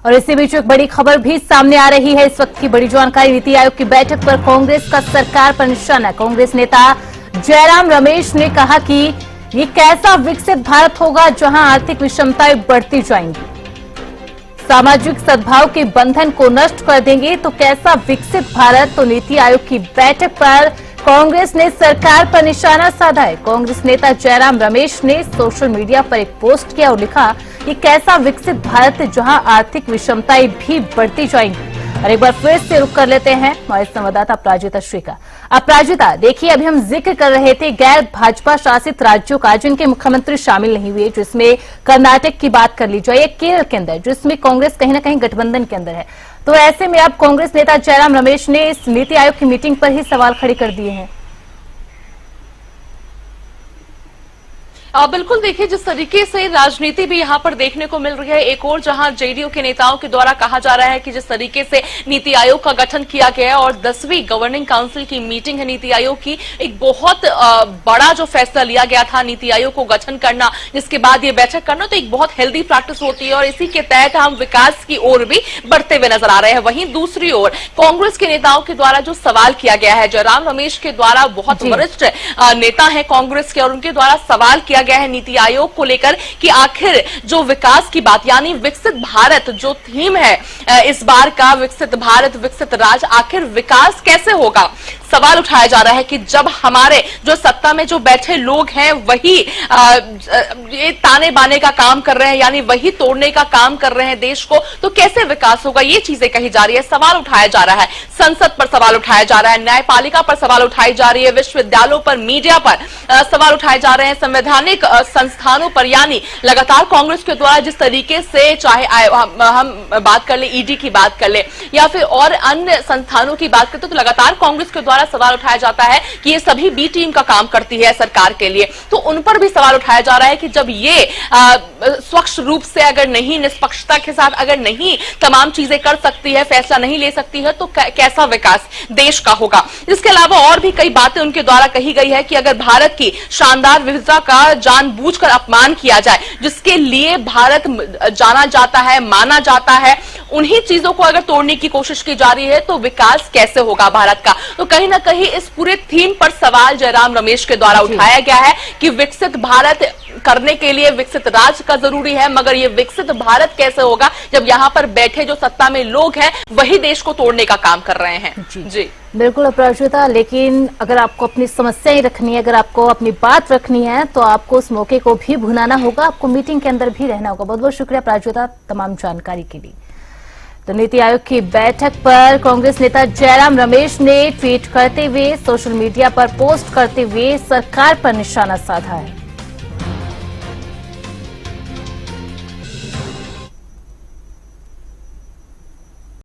और इसी बीच एक बड़ी खबर भी सामने आ रही है। इस वक्त की बड़ी जानकारी, नीति आयोग की बैठक पर कांग्रेस का सरकार पर निशाना। कांग्रेस नेता जयराम रमेश ने कहा कि ये कैसा विकसित भारत होगा जहां आर्थिक विषमताएं बढ़ती जाएंगी, सामाजिक सद्भाव के बंधन को नष्ट कर देंगे, तो कैसा विकसित भारत। तो नीति आयोग की बैठक पर कांग्रेस ने सरकार पर निशाना साधा है। कांग्रेस नेता जयराम रमेश ने सोशल मीडिया पर एक पोस्ट किया और लिखा, ये कैसा विकसित भारत जहां आर्थिक विषमताएं भी बढ़ती जाएंगी। और एक बार फिर से रुक कर लेते हैं हमारे संवाददाता अपराजिता श्री का। अपराजिता, देखिए अभी हम जिक्र कर रहे थे गैर भाजपा शासित राज्यों का जिनके मुख्यमंत्री शामिल नहीं हुए, जिसमें कर्नाटक की बात कर ली जाए या केरल के अंदर जिसमें कांग्रेस कहीं ना कहीं गठबंधन के अंदर है। तो ऐसे में अब कांग्रेस नेता जयराम रमेश ने इस नीति आयोग की मीटिंग पर ही सवाल खड़े कर दिए हैं। बिल्कुल, देखिए जिस तरीके से राजनीति भी यहाँ पर देखने को मिल रही है, एक और जहाँ जेडीयू के नेताओं के द्वारा कहा जा रहा है कि जिस तरीके से नीति आयोग का गठन किया गया है और 10वीं गवर्निंग काउंसिल की मीटिंग है नीति आयोग की, एक बहुत बड़ा जो फैसला लिया गया था नीति आयोग को गठन करना, जिसके बाद ये बैठक करना, तो एक बहुत हेल्दी प्रैक्टिस होती है और इसी के तहत हम विकास की ओर भी बढ़ते हुए नजर आ रहे हैं। वहीं दूसरी ओर कांग्रेस के नेताओं के द्वारा जो सवाल किया गया है, जयराम रमेश के द्वारा, बहुत वरिष्ठ नेता है कांग्रेस के, और उनके द्वारा सवाल किया गया है नीति आयोग को लेकर कि आखिर जो विकास की बात यानी विकसित भारत जो थीम है इस बार का, विकसित भारत विकसित राज्य, आखिर विकास कैसे होगा। सवाल उठाया जा रहा है कि जब हमारे जो सत्ता में जो बैठे लोग हैं वही ये ताने बाने का काम कर रहे हैं, यानी वही तोड़ने का काम कर रहे हैं देश को, तो कैसे विकास होगा, ये चीजें कही जा रही है। सवाल उठाया जा रहा है, संसद पर सवाल उठाया जा रहा है, न्यायपालिका पर सवाल उठाई जा रही है, विश्वविद्यालयों पर, मीडिया पर सवाल उठाए जा रहे हैं, संवैधानिक संस्थानों पर। यानी लगातार कांग्रेस के द्वारा जिस तरीके से, चाहे हम बात कर ले, ईडी की बात कर ले या फिर और अन्य संस्थानों की बात करते, तो लगातार कांग्रेस के द्वारा सवाल उठाया जाता है कि ये सभी बी टीम का काम करती है सरकार के लिए। तो उन पर भी सवाल उठाया जा रहा है कि जब ये स्वच्छ रूप से अगर नहीं, निष्पक्षता के साथ अगर नहीं तमाम चीजें कर सकती है, फैसला नहीं ले सकती है, तो कैसा विकास देश का होगा। इसके अलावा और भी कई बातें उनके द्वारा कही गई है कि अगर भारत की शानदार विविधता का जानबूझकर अपमान किया जाए, जिसके लिए भारत जाना जाता है, माना जाता है, उन्हीं चीजों को अगर तोड़ने की कोशिश की जा रही है, तो विकास कैसे होगा भारत का। तो कहीं ना कहीं इस पूरे थीम पर सवाल जयराम रमेश के द्वारा उठाया गया है कि विकसित भारत करने के लिए विकसित राज्य का जरूरी है, मगर ये विकसित भारत कैसे होगा जब यहाँ पर बैठे जो सत्ता में लोग हैं वही देश को तोड़ने का काम कर रहे हैं। जी बिल्कुल अपराजिता, लेकिन अगर आपको अपनी समस्याएं रखनी है, अगर आपको अपनी बात रखनी है, तो आपको उस मौके को भी भुनाना होगा, आपको मीटिंग के अंदर भी रहना होगा। बहुत बहुत शुक्रिया अपराजिता तमाम जानकारी के लिए। तो नीति आयोग की बैठक पर कांग्रेस नेता जयराम रमेश ने ट्वीट करते हुए, सोशल मीडिया पर पोस्ट करते हुए सरकार पर निशाना साधा है।